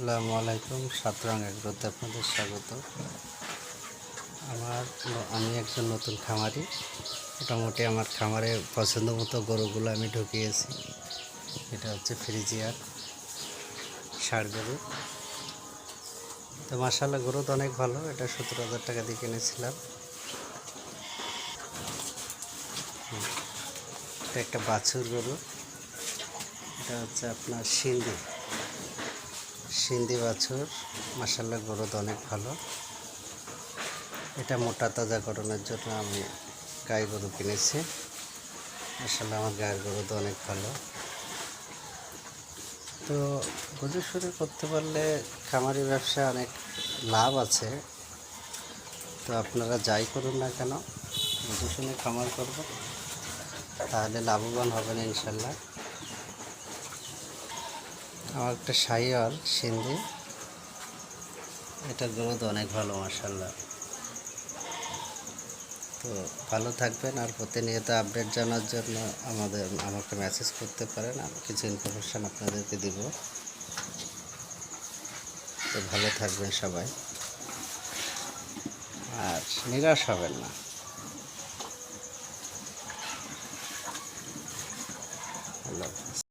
আসসালামু আলাইকুম। সাতরং এগ্রোতে আপনাদের স্বাগত। আমি একজন নতুন খামারি। মোটামুটি আমার খামারে পছন্দ মতো গরুগুলো আমি ঢুকিয়েছি। এটা হচ্ছে ফ্রিজিয়ান ষাঁড় গরু। তো মাশাআল্লাহ গরু তো অনেক ভালো। এটা 17,000 টাকা দিয়ে কিনেছিলাম। এটা একটা বাছুর গরু। এটা হচ্ছে আপনার সিন্ধি বাছুর। মাশাআল্লাহ গরু তো অনেক ভালো। এটা মোটা তাজাকরণের জন্য আমি গাই গরু কিনেছি। আসলে আমার গায়ের গরু তো অনেক ভালো। তো গরু শুরু করতে পারলে খামারি ব্যবসা অনেক লাভ আছে। তো আপনারা যাই করুন না কেন, বুঝে শুনে খামার করবেন, তাহলে লাভবান হবেন ইনশাল্লাহ। আমার একটা শাহিওয়াল সিন্ধি, এটার গরু তো অনেক ভালো মাশাল্লাহ। তো ভালো থাকবেন, আর প্রতিনিয়ত আপডেট জানার জন্য আমাকে মেসেজ করতে পারেন। আমি কিছু ইনফরমেশান আপনাদেরকে দিব। তো ভালো থাকবেন সবাই, আর নিরাশ হবেন না।